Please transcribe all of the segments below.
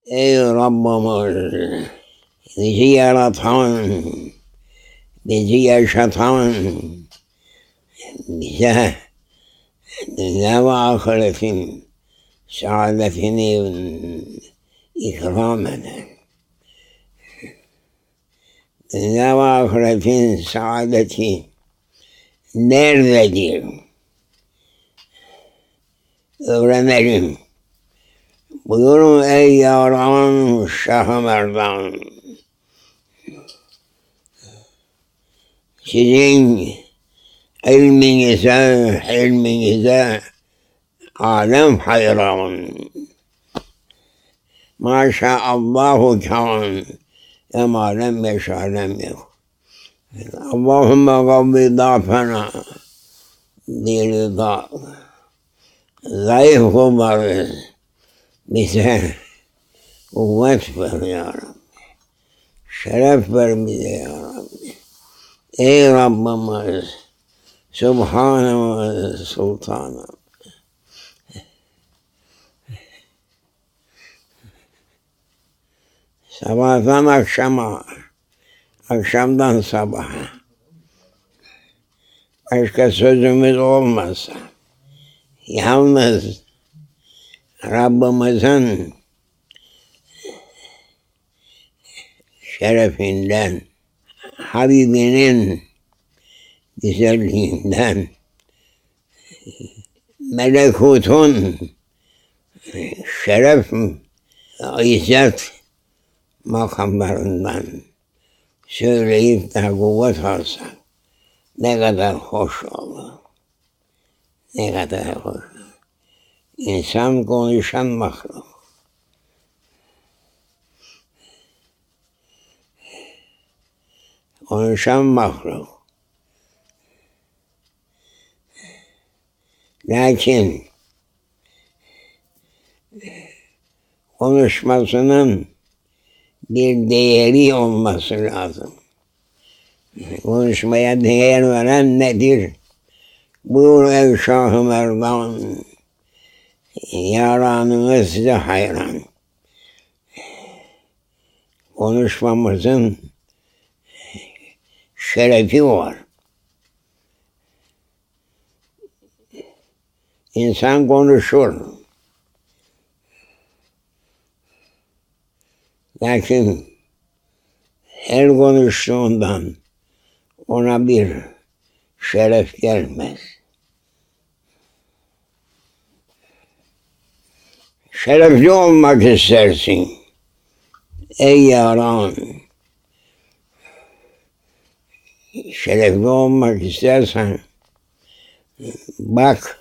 Ey Rabbimiz, bizi yaratan, bizi yaşatan, bize dünya ve ahiretin saadetini ikram eder. Dünya ve ahiretin saadeti nerededir? Öğrenelim. Buyurun ey yaran Şah-ı Merdan. Sizin ilminize alem hayran. Maşaallahu kân. Emalem meşalem yok. Allahümme gavvi dafena birida. Zayıf kullarız. Bize kuvvet ver ya Rabbi. Şeref ver bize ya Rabbi. Ey Rabbimiz, Subhanemiz, Sultanım. Sabahtan akşama, akşamdan sabaha. Başka sözümüz olmazsa, yalnız Rabbimizin şerefinden, Habibinin güzelliğinden, melekutun şeref, izzet makamlarından söyleyip de kuvvet alsak ne kadar hoş olur. Ne kadar hoş olur. İnsan konuşan mahluk. Konuşan mahluk. Lakin konuşmasının bir değeri olması lazım. Konuşmaya değer veren nedir? Buyur ey Şah-ı Merdan, yaranınız size hayran. Konuşmamızın şerefi var. İnsan konuşur. Lakin her konuştuğundan ona bir şeref gelmez. Şerefli olmak istersin. Ey yaran. Şerefli olmak istersen bak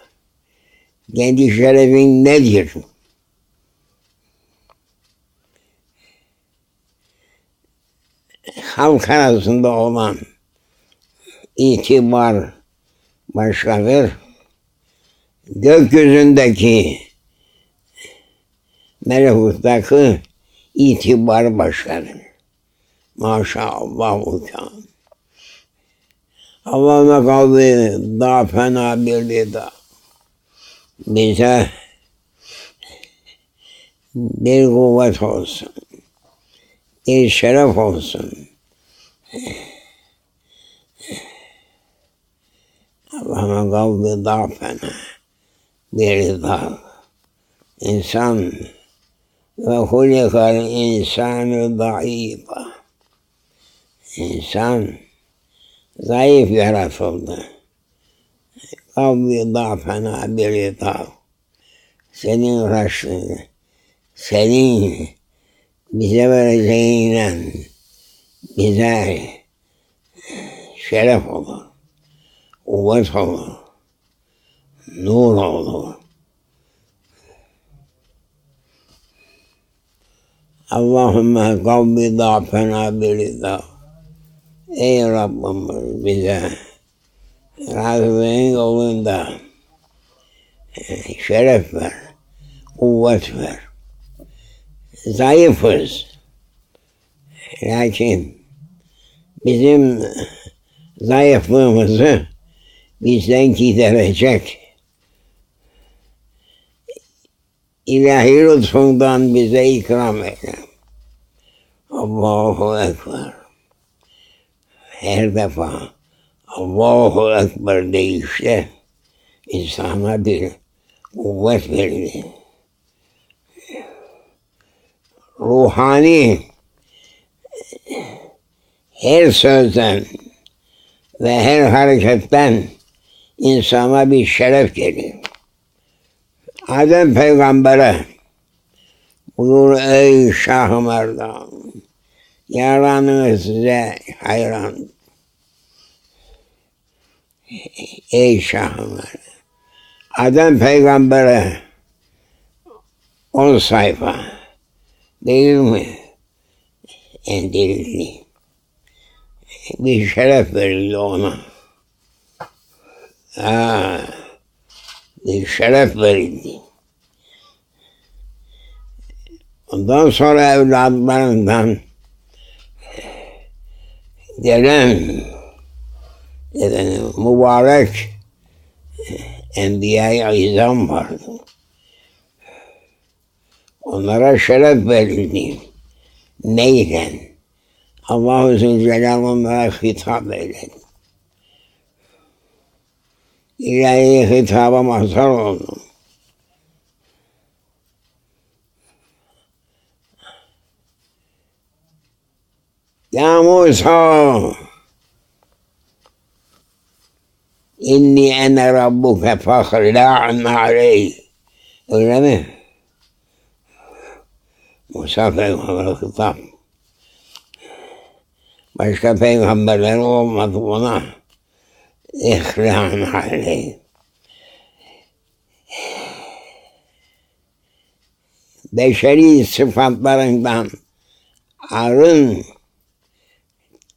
kendi şerefin nedir? Halk arasında olan itibar başkadır. Gökyüzündeki melekuttaki itibar başkadır. Maşallahu kân. Allah'ına kavli daha fena bir lida. Bize bir kuvvet olsun. Bir şeref olsun. Allah'ına kavli daha fena bir lida. İnsan ve hulikal insanı daifa. İnsan zayıf yaratıldı. Kavli daha fena bir lida. Senin raşlığın, senin bize vereceğiyle bize şeref olur, kuvvet olur, nur olur. Allahümme kavmi da'fena birida. Ey Rabbimiz bize razılığın yolunda şeref ver, kuvvet ver. Zayıfız. Lakin bizim zayıflığımızı bizden giderecek ilahi lütfundan bize ikram eyle. Allahu Ekber. Her defa Allahu Ekber deyişle insana bir kuvvet verir. Ruhani her sözden ve her hareketten insana bir şeref gelir. Adem peygambere buyur ey Şah-ı Merdan, yaranınız size hayran. Ey Şah-ı Merdan. Adem peygambere 10 sayfa değil mi? Endirildi. Bir şeref verildi ona. Bir şeref verildi. Ondan sonra evlatlarından gelen mübarek Enbiya-i İzam vardı. Onlara şeref verildi. Neyle? Allah-u Zülcelal onlara hitap eyledi. İlahi hitaba mazhar oldu. Ya Musa, inni ene rabbuke fakhla'an aleyh. Öyle mi? Musa Peygamber'e hitap. Başka peygamberler olmadı ona. İhlâ'n aleyh. Beşeri sıfatlarından arın,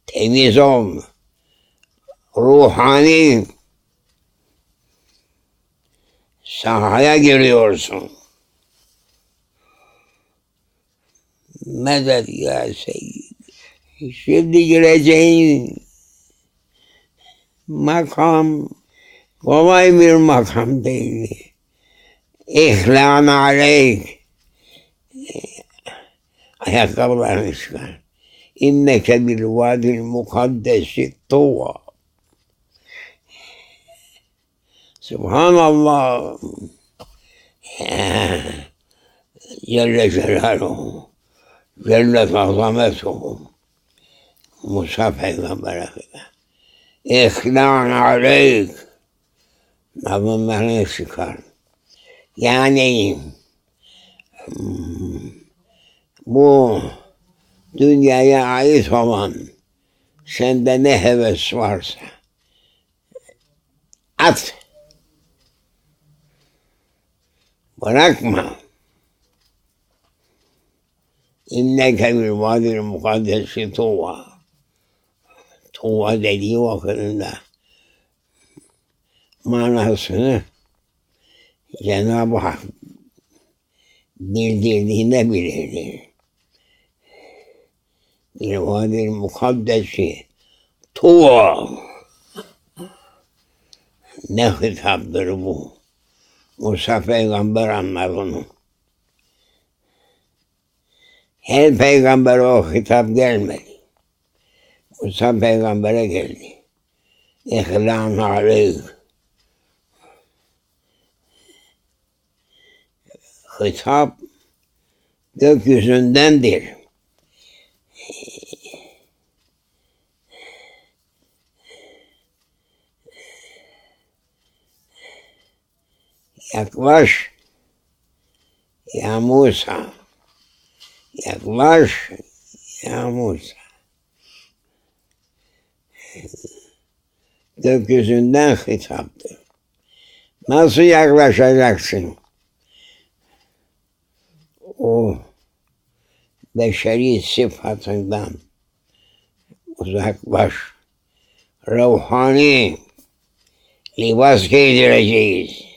temiz ol, ruhani sahaya giriyorsun. Medet ya seyyid. Şimdi gireceğin makam kolay bir makam değil. İhlâ'n aleyh. Ayakkabilarini çıkar. İnneke bil vadil mukaddesi tuva. Subhanallah. Celle Celaluhu. Cellet azametuhu. Musa Peygamber'e İhlâ'n aleyk. Nabımlarını çıkar. Yani bu dünyaya ait olan sende ne heves varsa at. Bırakma. İnneke bil vadil mukaddesi tuva. Tuva dediği vakitinde manasını Cenab-ı Hak bildirdiğinde bilirdir. Bir vadil mukaddesi tuva. Ne hitaptır bu? Musa Peygamber anlar onu. Her peygambere o hitap gelmedi. Musa Peygamber'e geldi. İhlâ'n aleyh. Hitap gökyüzündendir. Yaklaş ya Musa. Yaklaş ya Musa. Gökyüzünden hitaptır. Nasıl yaklaşacaksın? O beşeri sıfatından uzaklaş. Ruhani libas giydireceğiz.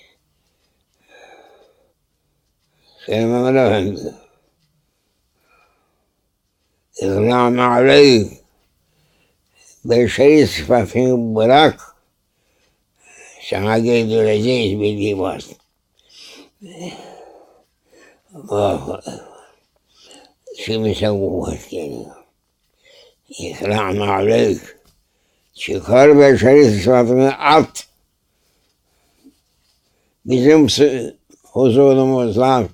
Mehmet Efendi. İhlâ'n aleyh. Beşeri sıfatını bırak. Sana giydireceğiz bir libas. Oh, kimse kuvvet geliyor. İkram aleyh. Çıkar beşeri sıfatını at. Bizim huzurumuzda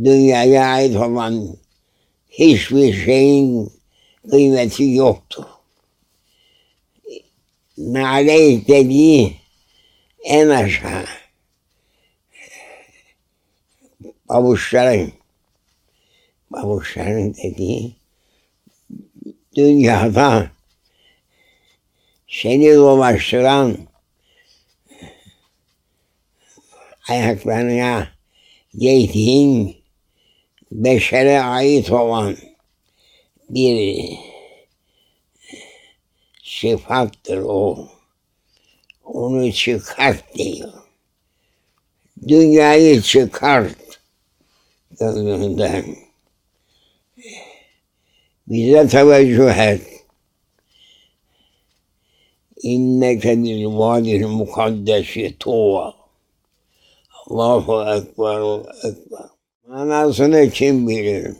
dünyaya ait olan hiçbir şeyin kıymeti yoktur. Naleyh dediği en aşağı babuşların dediği dünyada seni dolaştıran ayaklarına giydiğin beşere ait olan bir sıfattır o. Onu çıkart diyor. Dünyayı çıkart gönlünden. Bize teveccüh et. İnneke bil vadil mukaddesi tuva. Allahu Ekber, Allahu Ekber. Manasını kim bilir?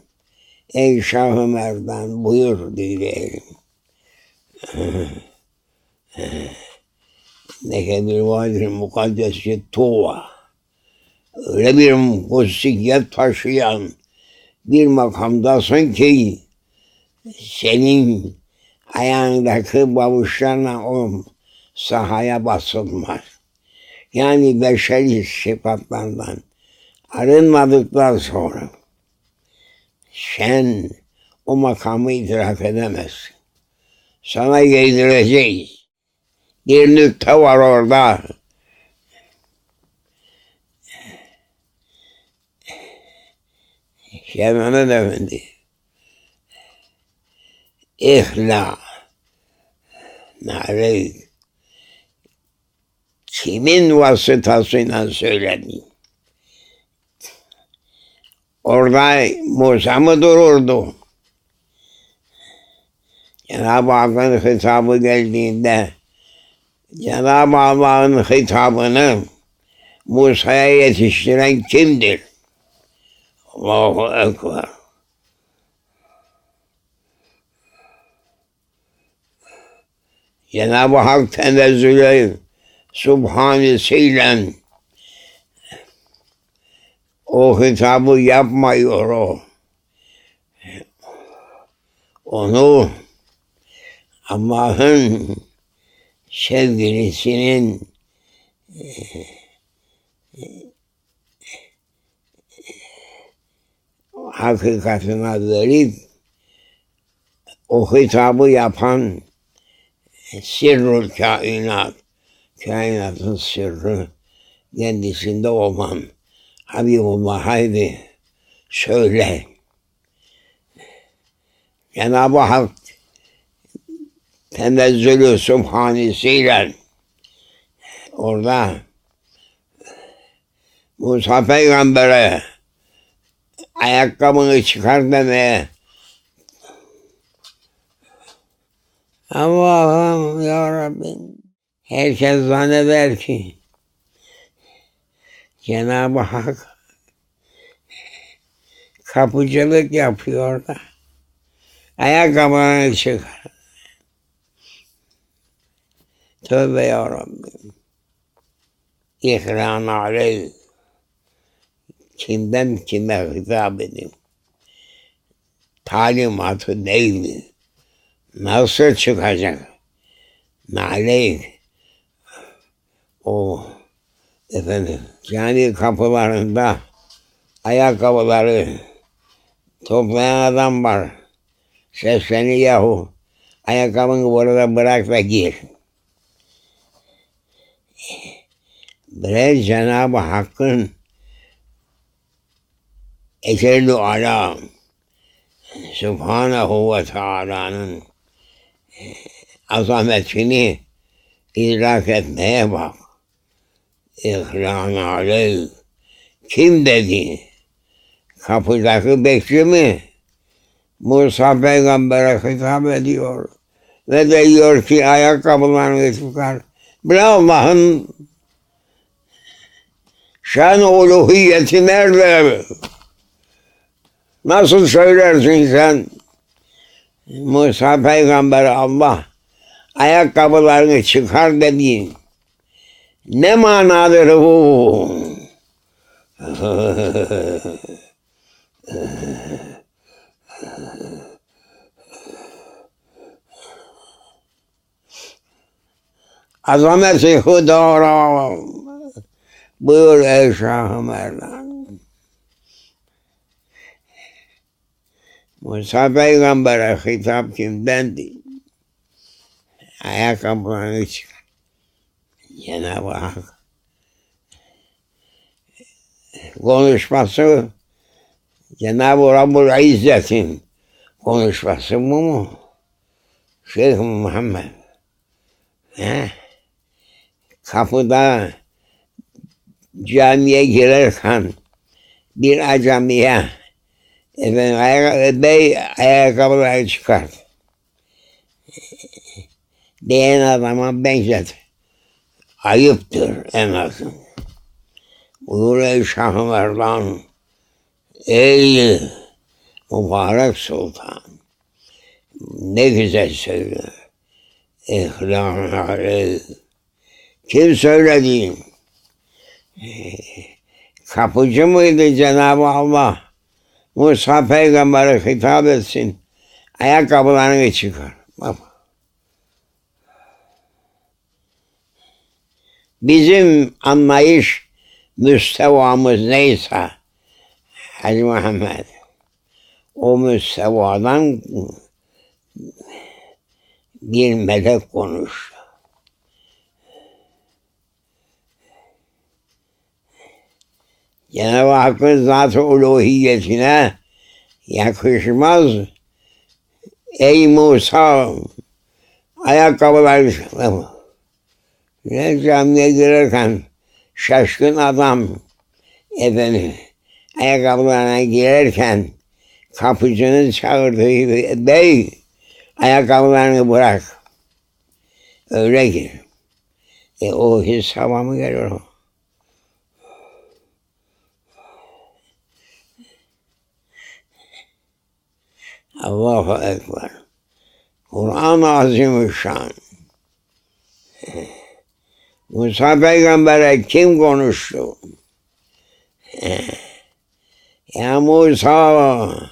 Ey Şah-ı Merdan buyur diyelim. İnneke bil vadil mukaddesi tuva. Öyle bir kutsiyet taşıyan bir makamdasın ki senin ayağındaki babuşlarla o sahaya basılmaz. Yani beşeri sıfatlardan arınmadıktan sonra sen o makamı idrak edemezsin. Sana giydireceğiz. Bir nükte var orada. Şeyh Mehmet Efendi İhla naleyh kimin vasıtasıyla söyledi? Orada Musa mı dururdu? Cenab-ı Hakk'ın hitabı geldiğinde Cenab-ı Allah'ın hitabını Musa'ya yetiştiren kimdir? Allahu Ekber. Cenab-ı Hak tenezzülü subhanesiyle o hitabı yapmıyor o. Onu Allah'ın sevgilisinin hakikatine verip o hitabı yapan sirrul kainat, kainatın sırrı kendisinde olan Habibullah haydi söyle. Cenab-ı Hak tenezzülü subhanesiyle orada Musa Peygamber'e ayakkabını çıkar demeye Allah'ım ya Rabbim herkes zanneder ki Cenab-ı Hak kapıcılık yapıyor da ayakkabını çıkar. Tövbe ya Rabbim. İhran aleyh. Kimden kime hitap edeyim? Talimatı değil. Nasıl çıkacak? Naleyh. O efendim cani kapılarında ayakkabıları toplayan adam var. Sesleniyor yahu. Ayakkabını burada bırak da gir. Bre Cenab-ı Hakk'ın Ecelü Ala Subhanahu ve Teala'nın azametini idrak etmeye bak. İhlan aleyh. Kim dedi? Kapıdaki bekçi mi? Musa Peygamber'e hitap ediyor. Ve diyor ki ayakkabılarını çıkar. Bir Allah'ın Şan uluhiyeti nerede? Nasıl söylersin sen? Musa Peygamber'e Allah ayakkabılarını çıkar dediğin ne manadır bu? Azameti hudara buyur ey Şah-ı Merdan. Musa Peygamber'e hitap kimdendi? Ayakkabılarını çıkar. Cenab-ı Hak konuşması Cenab-ı Rabbul İzzet'in konuşması bu mu? Şeyh Muhammed kapıda camiye girerken bir acamiye bey ayakkabıları çıkart diyen adama benzet. Ayıptır en azından. Buyur ey Şah-ı Merdan, ey mübarek sultan, ne güzel söylüyor. İhlas. Kim söyledi? Kapıcı mıydı Cenab-ı Allah? Musa Peygamber'e hitap etsin. Ayakkabılarını çıkar. Bak. Bizim anlayış müstevamız neyse Hacı Muhammed o müstevadan bir melek konuştu. Cenab-ı Hakk'ın zat-ı uluhiyetine yakışmaz. Ey Musa ayakkabıları ne camiye girerken şaşkın adam efendim ayakkabılarına girerken kapıcının çağırdığı bey ayakkabılarını bırak öyle gir. O hesaba mı gelir o? Allahu Ekber. Kur'an-ı Azimüşşan. Musa Peygamber'e kim konuştu? Ya Musa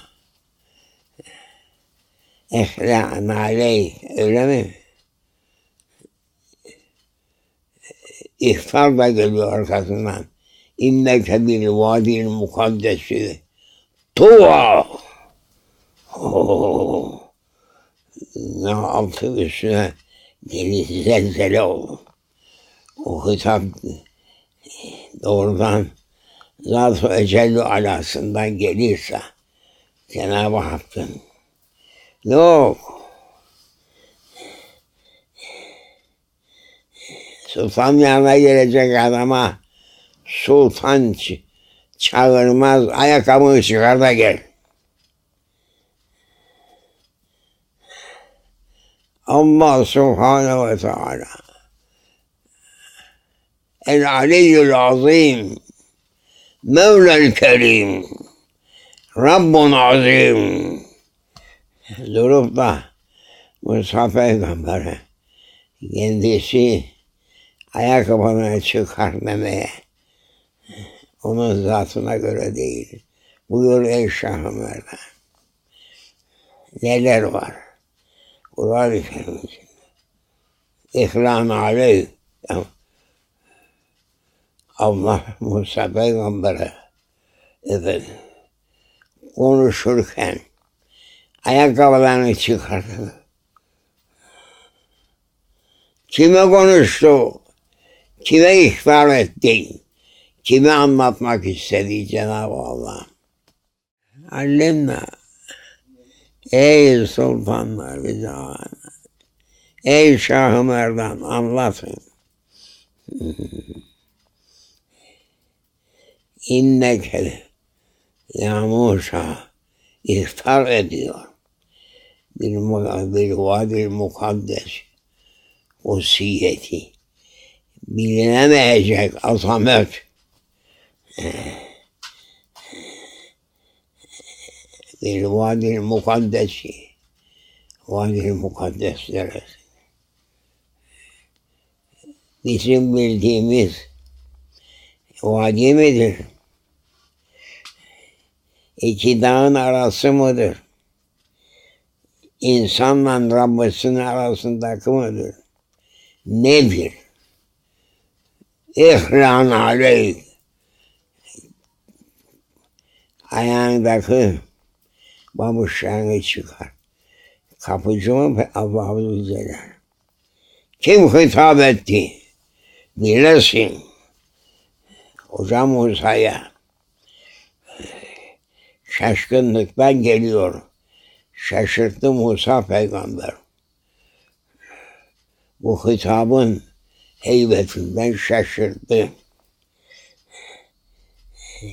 ehlan aleyh öyle mi? İhtar da geliyor arkasından. İnneke bil vadil mukaddesi tuva. Ne altı üstüne deniz zelzele oldu. O hitap doğrudan Zat-ı Ecelli alasından gelirse Cenab-ı Hakk'ın yok. Sultan yanına gelecek adama sultan çağırmaz, ayakkabını çıkar da gel. Allah Subhanahu ve Teala El-Aliyyul Azim Mevla'l Kerim Rabbun Azim durup da Musa Peygamber'e kendisi ayakkabını çıkar demeye onun zatına göre değil. Buyur ey Şah-ı Merdan. Neler var? Kur'an-ı Kerim içinde. İhlan aleyh. Allah Musa Peygamber'e efendim konuşurken ayakkabılarını çıkardı. Kime konuştu? Kime ihbar etti? Kime anlatmak istedi Cenab-ı Allah? Allimna. Ey sultanlar bize ey Şah-ı Merdan anlatın. İnneke ya Musa ihtar ediyor. Bir vadil mukaddes hususiyeti bilinemeyecek azamet Bir Vadil Mukaddesi, Vadil Mukaddesler. Bizim bildiğimiz vadi midir? İki dağın arası mıdır? İnsanla Rabbisinin arasındaki mıdır? Nedir? İhran aleyh. Ayağındaki babuşlarını çıkar. Kapıcı mı Allah'ı üzerer. Kim hitap etti? Bilesin. Hocam Musa'ya şaşkınlıktan geliyor. Şaşırttı Musa peygamber. Bu hitabın heybetinden şaşırttı.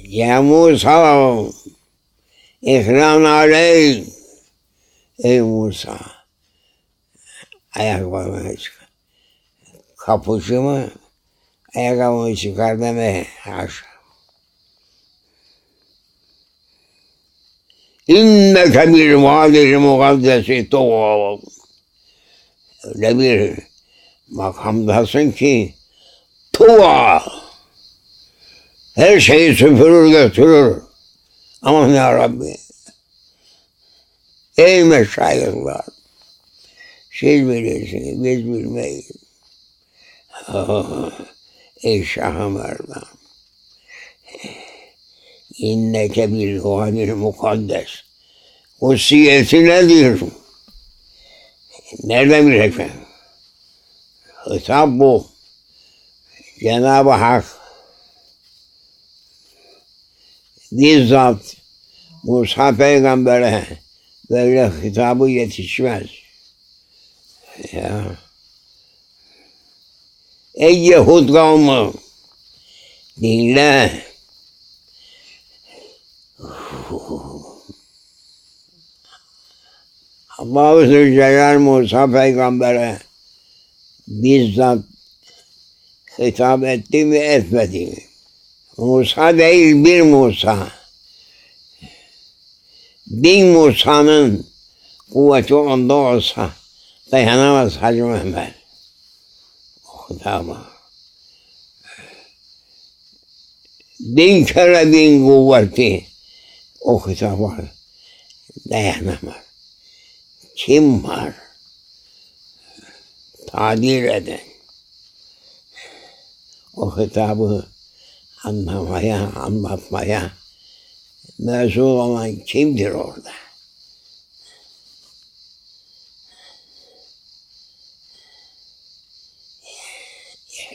Ya Musa, İhran aleyh. Ey Musa, ayakkabını çıkar. Kapıcı mı? Ayakkabını çıkar deme. Haşa. İnneke bir vadil mukaddesi tuğal. Öyle bir makamdasın ki tuğal. Her şeyi süpürür götürür. Aman ya Rabbi. Ey meşayihler. Siz bilirsiniz, biz bilmeyiz. Ey Şah-ı Merdan. İnneke bil vadil mukaddes. Hususiyeti nedir? Nereden bileceksin? Hitap bu. Cenab-ı Hak bizzat Musa peygambere böyle hitabı yetişmez. Ya. Ey Yahud kavmi, dinle. Allah-u Zülcelal Musa peygambere bizzat hitap etti mi etmedi mi? Musa değil bir Musa. Bin Musa'nın kuvveti onda olsa dayanamaz Hacı Mehmet. O hitaba. Bin kere bin kuvveti o hitaba dayanamaz. Kim var? Tadil eden. O hitabı anlamaya, anlatmaya mesul olan kimdir orada?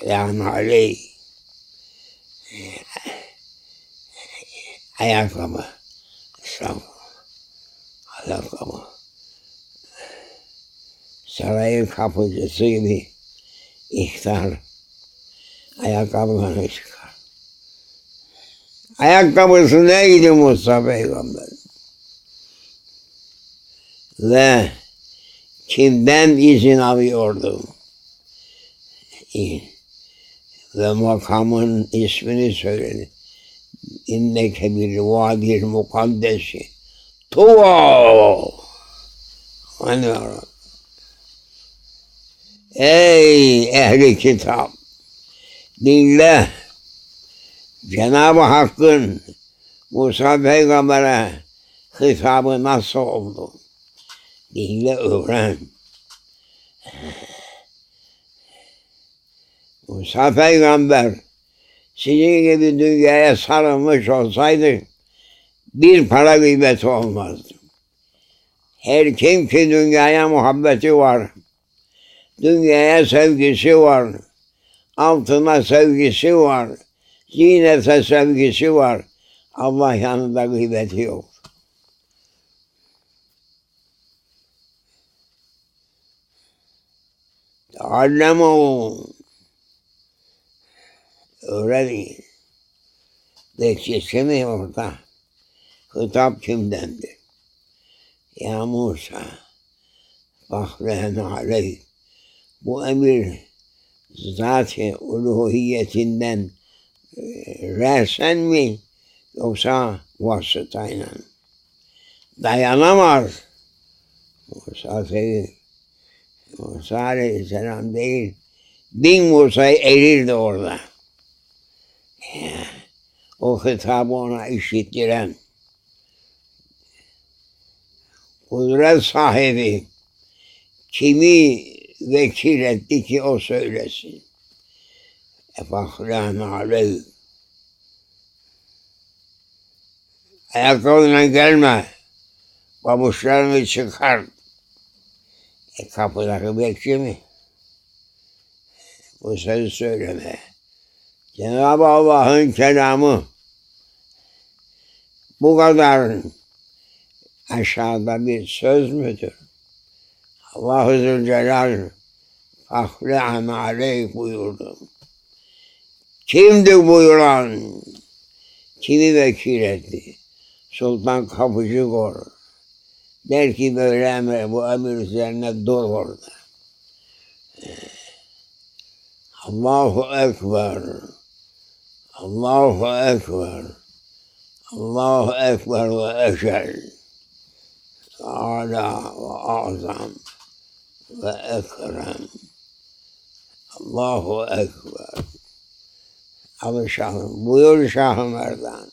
Yani aleyh. Ayakkabı. Ayakkabı. Sarayın kapıcısı gibi ihtar ayakkabılarını çıkar. Ayakkabısı neydi Musa Peygamber? Ve kimden izin alıyordu? Ve makamın ismini söyledi. İnneke bil vadil mukaddesi tuva. Ey ehli kitap, dinle. Cenab-ı Hakk'ın Musa Peygamber'e hitabı nasıl oldu? Dinle, öğren. Musa Peygamber sizin gibi dünyaya sarılmış olsaydı bir para gıybeti olmazdı. Her kim ki dünyaya muhabbeti var, dünyaya sevgisi var, altına sevgisi var, zinete sevgisi var, Allah yanında gıybeti yok. Allemu, öğrenin. Bekçisi mi orada? Hitap kimdendir? Ya Musa, Fahrehne aleyh. Bu emir zat-ı uluhiyetinden Resen mi yoksa vasıtayla? Dayanamaz. Musa Aleyhisselam değil, 1000 Musa'yı erirdi orada. O hitabı ona işittiren kudret sahibi kimi vekil etti ki o söylesin. Fakhran aleyh. Ayakkabıyla gelme. Pabuçlarını çıkar. Kapıdaki bekçi mi? Bu sözü söyleme. Cenab-ı Allah'ın kelamı bu kadar aşağıda bir söz müdür? Allah-u Zülcelal fakhran aleyh buyurdu. Kimdi buyuran? Kimi vekil etti? Sultan kapıcı korur. Der ki böyle emir, bu emir üzerine dur orada. Allahu Ekber. Allahu Ekber. Allahu Ekber ve Eşel. Ala ve Azam ve Ekrem. Allahu Ekber. Abi Şahım, buyur Şahım Erdan.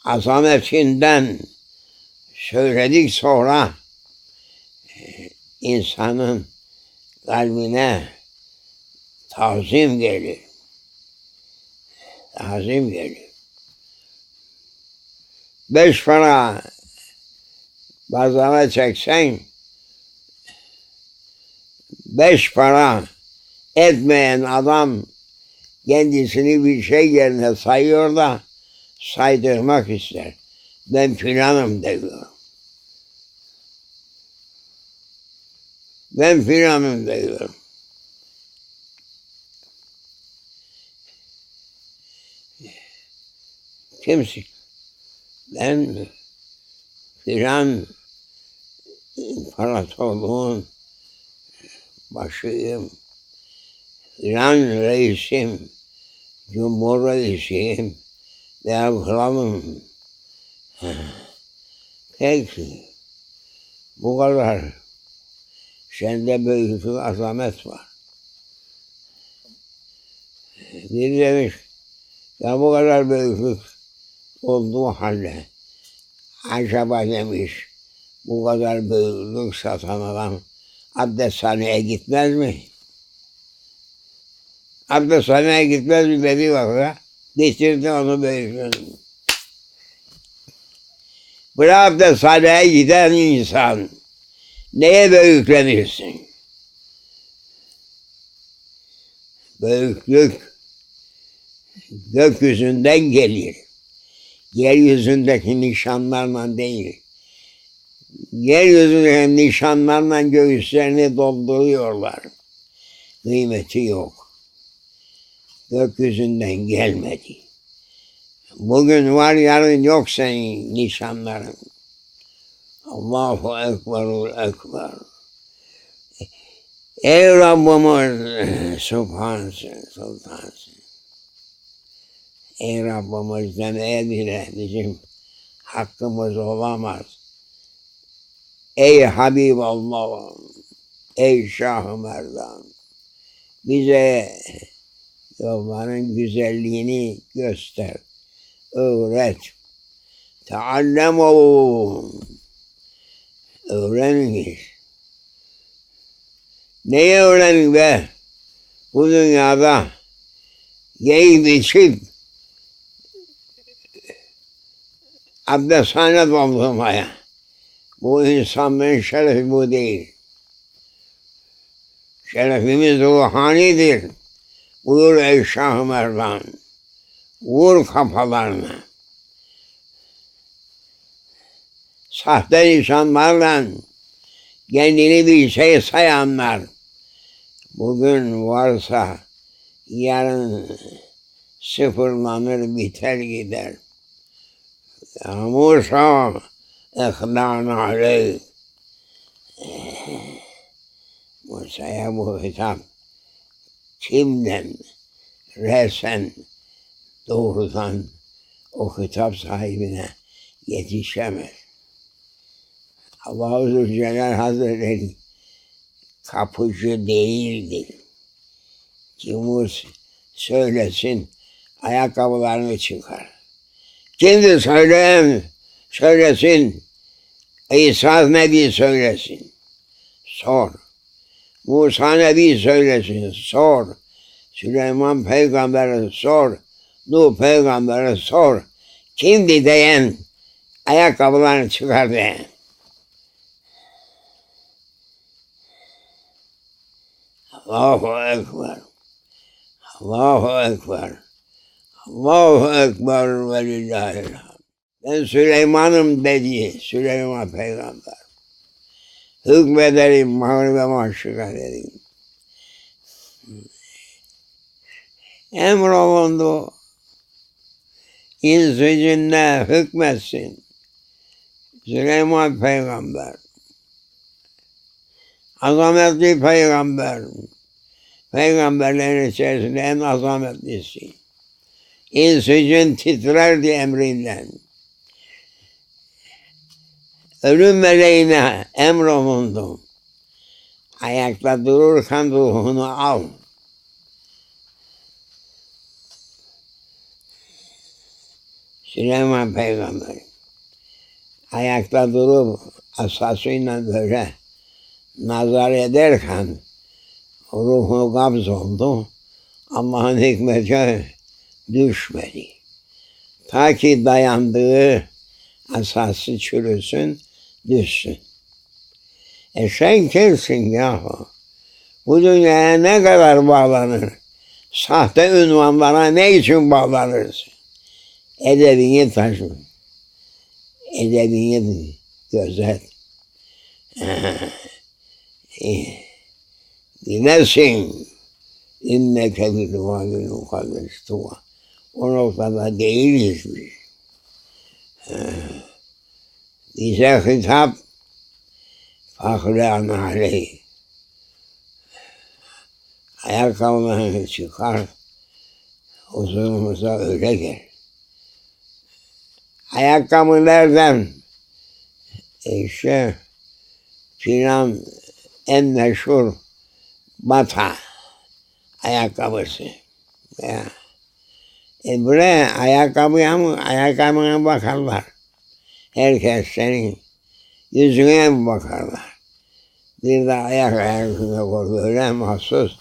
Azametinden söyledik sonra insanın kalbine tazim gelir. Tazim gelir. 5 para pazara çeksen 5 para etmeyen adam kendisini bir şey yerine sayıyor da saydırmak ister. Ben filanım diyor. Ben filanım diyor. Kimsin? Ben filan imparatorluğun başıyım. Filan reisim. Cumhur reisiyim. Veya kralım. Peki. Bu kadar. Sende büyüklük, azamet var. Bir demiş, ya bu kadar büyüklük olduğu halde acaba demiş, bu kadar büyüklük satan adam abdesthaneye gitmez mi? Abdesthaneye gitmez mi dediği vakıda getirdi onu büyüklüğünü. Bu abdesthaneye giden insan neye büyüklenirsin? Büyüklük gökyüzünden gelir. Yeryüzündeki nişanlarla değil. Yeryüzündeki nişanlarla göğüslerini dolduruyorlar. Kıymeti yok. Gökyüzünden gelmedi. Bugün var, yarın yok senin nişanların. Allahu Ekberul Ekber. Ey Rabbimiz, Subhansın, Sultansın. Ey Rabbimiz demeye bile bizim hakkımız olamaz. Ey Habiballah, ey Şah-ı Merdan, bize yolların güzelliğini göster, öğret. Teallemu, öğreniniz. Neyi öğrenin be? Bu dünyada yiyip içip abdesthane doldurmaya. Bu insanın şerefi bu değil. Şerefimiz ruhanidir. Buyur ey Şah-ı Merdan. Vur kafalarına. Sahte insanlarla kendini bir şey sayanlar bugün varsa yarın sıfırlanır, biter gider. Ya Musa Haqqani aleyh. Musa'ya bu hitap kimden, resen doğrudan o hitap sahibine yetişemez. Allah-u Zülcelal Hazretleri kapıcı değildir. Kim söylesin, ayakkabılarını çıkar. Kimdir söylesin, İsa Nebi söylesin, sor. Musa Nebi söylesin, sor. Süleyman Peygamber'e sor. Nuh Peygamber'e sor. Kimdi diyen, ayakkabılarını çıkar diyen. Allahu Ekber. Allahu Ekber. Allahu Ekber ve lillahilhamd. Ben Süleyman'ım dedi Süleyman Peygamber. Hükmederim, mağribe mahşuk ederim. Emrolundu. İnsi cinne hükmetsin. Süleyman Peygamber. Azametli Peygamber. Peygamberlerin içerisinde en azametlisi. İnsi cin titrerdi emrinden. Ölüm meleğine emrolundu. Ayakta dururken ruhunu al. Süleyman Peygamber ayakta durup asasıyla böyle nazar ederken ruhu kabz oldu. Allah'ın hikmeti düşmedi. Ta ki dayandığı asası çürüsün, düşsün. Sen kimsin yahu? Bu dünyaya ne kadar bağlanır? Sahte ünvanlara ne için bağlanırsın? Edebini taşı. Edebini gözet. Bilesin. İnneke bilvâlil mukaddes tuva. O noktada değiliz biz. Bize hitap Haqqani aleyh. Ayakkabılarını çıkar. Huzurumuza öyle gel. Ayakkabılardan işte filan en meşhur bata ayakkabısı. Ya. Buraya ayakkabıya bakarlar. Herkes senin yüzüne mi bakarlar? Bir de ayakkabısına koy, öyle mahsus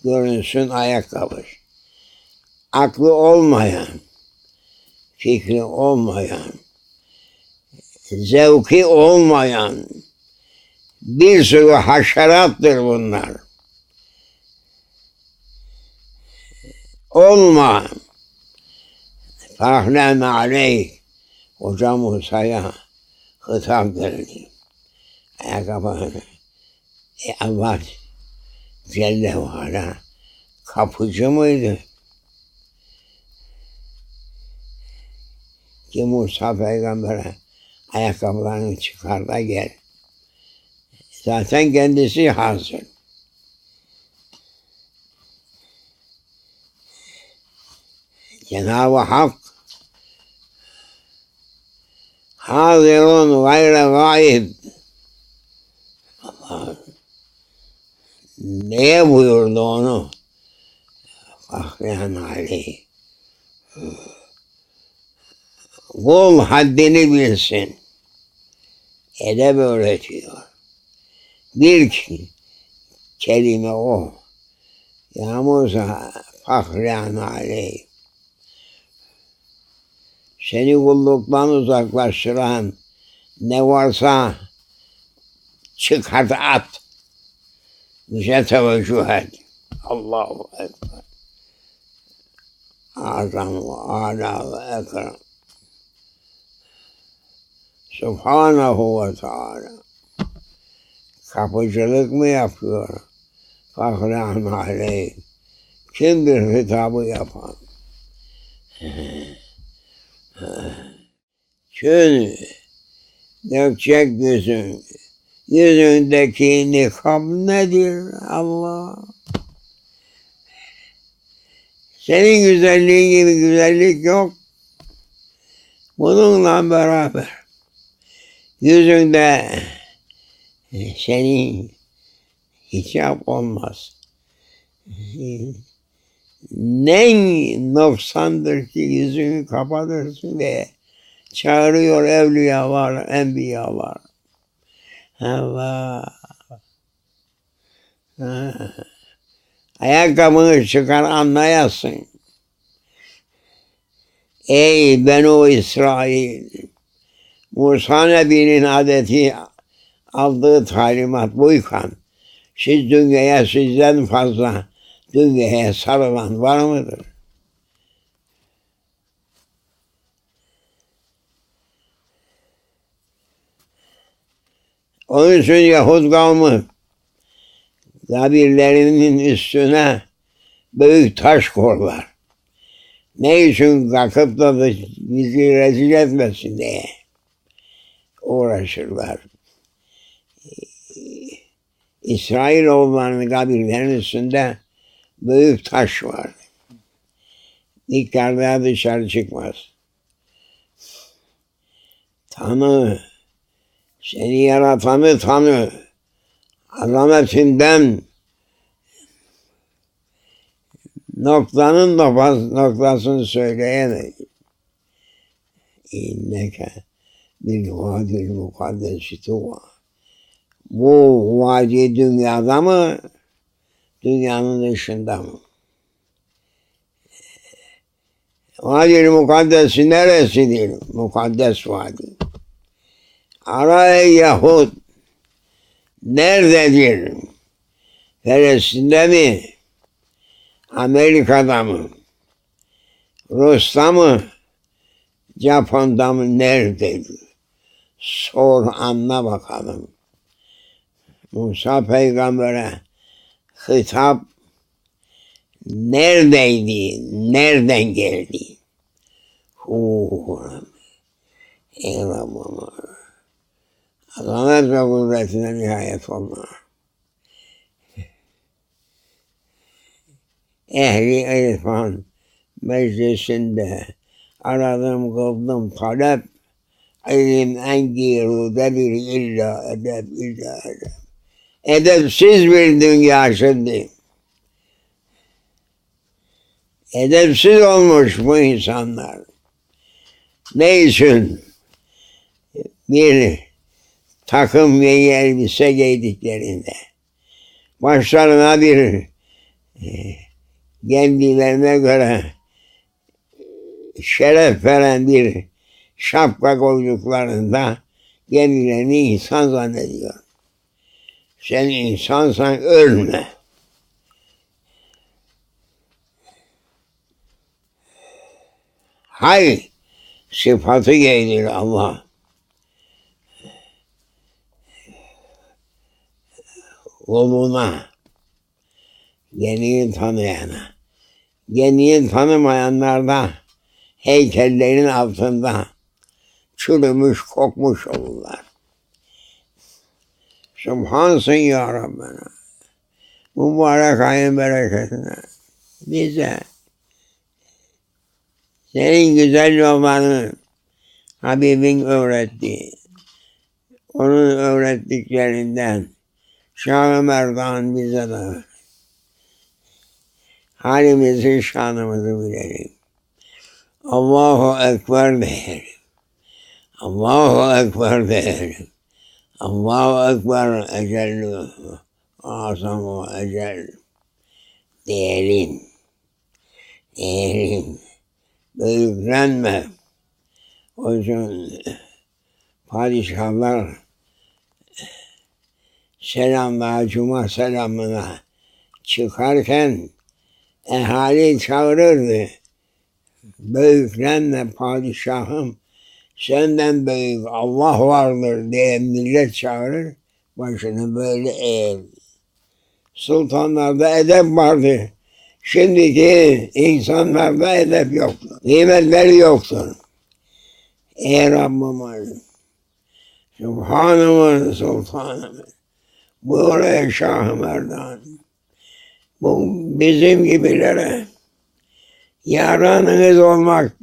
görünsün ayakkabı. Aklı olmayan, fikri olmayan, zevki olmayan bir sürü haşerattır bunlar. Olma. Haqqani aleyh. Hoca Musa'ya hitap geldi. Ayakkabı. Allah Celle ve Ala kapıcı mıydı? Ki Musa Peygamber'e ayakkabılarını çıkar da gel. Zaten kendisi hazır. Cenab-ı Hak hazirun gayre gayb. Allah neye buyurdu onu? Haqqani aleyh. Kul haddini bilsin. Edeb öğretiyor. Bir kelime o. Ya Musa Haqqani aleyh. Seni kulluktan uzaklaştıran ne varsa çıkart at. Bize teveccüh et. Allahu Ekber. Azam ve ala ve ekrem. Subhanahu ve Teala. Kapıcılık mı yapıyor? Haqqani aleyh. Kimdir hitabı yapan? Şunu dökecek yüzün. Yüzündeki nikab nedir Allah? Senin güzelliğin gibi güzellik yok. Bununla beraber yüzünde senin hicap olmaz. Ne noksandır ki yüzünü kapatırsın ve çağırıyor evliyalar, enbiyalar. Allah. Ayakkabını çıkar anlayasın. Ey Benu İsrail! Musa Nebi'nin adeti aldığı talimat buyken siz dünyaya sizden fazla dünyaya sarılan var mıdır? Onun için Yahud kavmi kabirlerinin üstüne büyük taş koyarlar. Ne için kalkıp da bizi rezil etmesin diye uğraşırlar. İsrailoğullarının kabirlerinin üstünde büyük taş var. Çikar'da dışarı çıkmaz. Tanı, seni yaratanı tanı, azametinden noktanın noktasını söyleyemeyiz. İnneke bil vadil mukaddesi tuva. Bu vadi dünyada mı, dünyanın dışında mı? Vadil mukaddesi neresidir? Mukaddes vadi. Ara ey Yahud, nerededir? Filistin'de mi? Amerika'da mı? Rus'ta mı? Japon'da mı? Nerededir? Sor anla bakalım. Musa Peygamber'e hitap neredeydi? Nereden geldi? Ey Rabbim, azamet ve kudretine nihayet olma. Ehli irfan meclisinde aradım kıldım talep, ilim engirude bir illa edeb illa edeb. Edepsiz bir dünya şimdi. Edepsiz olmuş bu insanlar. Ne için? Bir takım ve elbise giydiklerinde, başlarına bir kendilerine göre şeref veren bir şapka koyduklarında kendilerini insan zannediyor. Sen insansan ölme. Hay sıfatı giydir Allah. Kuluna, geniyi tanıyana, geniyi tanımayanlar da heykellerin altında çürümüş, kokmuş olurlar. Subhansın ya Rabbana. Mübarek ayın bereketine bize senin güzel yollarını Habibin öğretti. Onun öğrettiklerinden Şah-ı Merdan bize de halimizi, şanımızı bilelim. Allahu Ekber diyelim. Allahu Ekber diyelim. Allahu Ekber ecellü azamu ecel diyelim. Diyelim. Büyüklenme. O yüzden padişahlar selamla, cuma selamına çıkarken ehali çağırırdı. Büyüklenme padişahım, senden büyük Allah vardır diye millet çağırır, başını böyle eğer. Sultanlarda edep vardı. Şimdiki insanlarda edep yoktur. Kıymetleri yoktur. Ey Rabbim, Subhanım Sultanım, buraya Şah-ı Merdan, bu bizim gibilere yaranınız olmak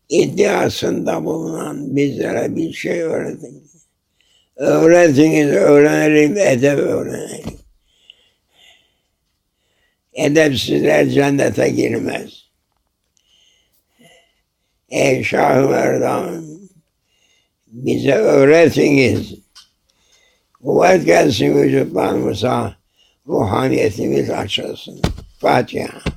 iddiasında bulunan bizlere bir şey öğretin. Öğretiniz, öğrenelim, edep öğrenelim. Edepsizler cennete girmez. Ey Şah-ı Merdan, bize öğretiniz. Kuvvet gelsin vücutlarımıza, ruhaniyetimiz açılsın. Fatiha.